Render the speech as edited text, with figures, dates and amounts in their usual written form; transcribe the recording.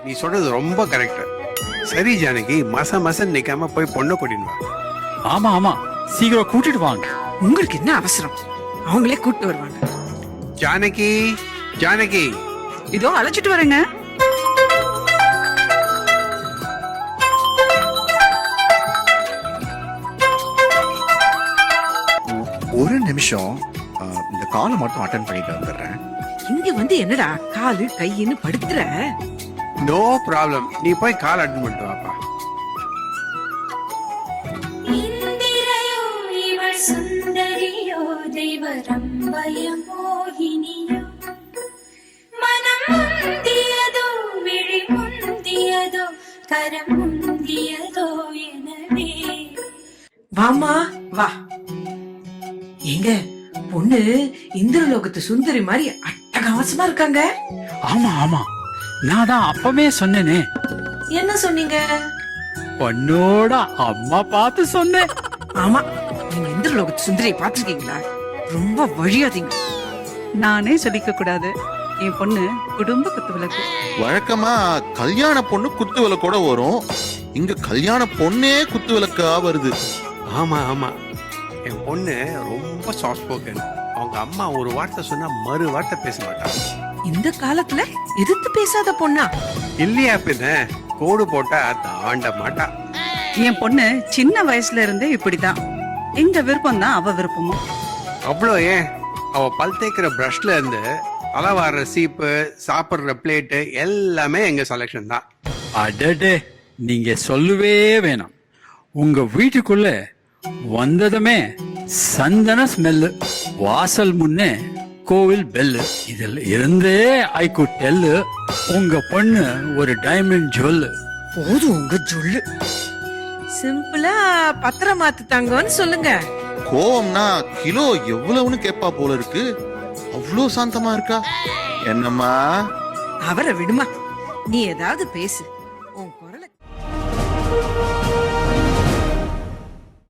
நீ சொல்றது ரொம்ப கரெக்ட். சரி ஜானகி, மாசம் நிக்காம போய் பொண்ணை கூட்டின்னு வா. ஆமா ஆமா, சீக்கிரம் கூட்டிட்டு வாங்க. உங்களுக்கு என்ன அவசரம்? அவங்களே கூட்டு வருவாங்க. ஜானகி, ஜானகி, இதோ அழைச்சிட்டு வரேங்க. ஒரு நிமிஷம், இந்த காலை மட்டும் அட்டன் பண்ணிட்டு வந்துடுறேன். இங்க வந்து என்னடா காலு கையின்னு படுத்துற? No problem. நீ போய் கால் அட்டன் பண்ணிட்டு வாப்பா. இந்திரையோ இவள் சுந்தரியோ தெய்வரம்பய மோகினியோ மனம் முந்தியதோ விழி முந்தியதோ கரம் முந்தியதோ எனவே வாமா வா. எங்க பொண்ணு இந்திரலோகத்து சுந்தரி மாதிரி அட்டகாசமா இருக்காங்க. ஆமா ஆமா, நான் தான் அப்பவே சொன்னேனே. என்ன சொன்னீங்க? பொண்ணோட அம்மா பார்த்து சொன்னேன். ஆமா, நீங்க இந்திரலோகத்து சுந்தரியை பாத்திருக்கீங்களா? ரொம்ப வழியாதீங்க. நானே சொல்லிக்க கூடாது, என் பொண்ணு குடும்ப குத்துவிளக்கு. வழக்கமா கல்யாண பொண்ணு குத்து விளக்கோட வரும், இங்க கல்யாண பொண்ணே குத்து விளக்கா வருது. ஆமா ஆமா, என் பொண்ணு ரொம்ப சாஃப்ட் ஸ்போக்கன். அவங்க அம்மா ஒரு வார்த்தை சொன்னா மறு வார்த்தை பேச மாட்டாங்க. இந்த காலத்துல எதிர்த்து பேசாத பொண்ணா? இல்லையா பின்ன, கோடு போட்டா தாண்ட மாட்டா. என் பொண்ணு சின்ன வயசுல இருந்தே இப்படிதான். எங்க விருப்பம் தான் அவ விருப்பமும். அவ்வளோ ஏன், அவ பல் தேய்க்கிற பிரஷ்ல இருந்து அளவாடுற சீப்பு, சாப்பிடுற பிளேட்டு எல்லாமே எங்க செலக்ஷன் தான். அடடே, நீங்க சொல்லவே வேணாம். உங்க வீட்டுக்குள்ள வந்ததுமே சந்தன ஸ்மெல்லு, வாசல் முன்னே கோவில் பெல்லு. இதுல இருந்தே ஐ குட் டெல் உங்க பொண்ணு ஒரு டைமண்ட் ஜுவல். போதும் உங்க ஜொல்லு. சிம்பிளா பத்திரம் மாத்துட்டாங்கன்னு சொல்லுங்க. கோவம்னா கிலோ எவ்வளவுன்னு கேப்பா போல இருக்கு. அவ்வளோ சாந்தமா இருக்கா. என்னம்மா? அவரை விடுமா, நீ ஏதாவது பேசு. உன் குரலை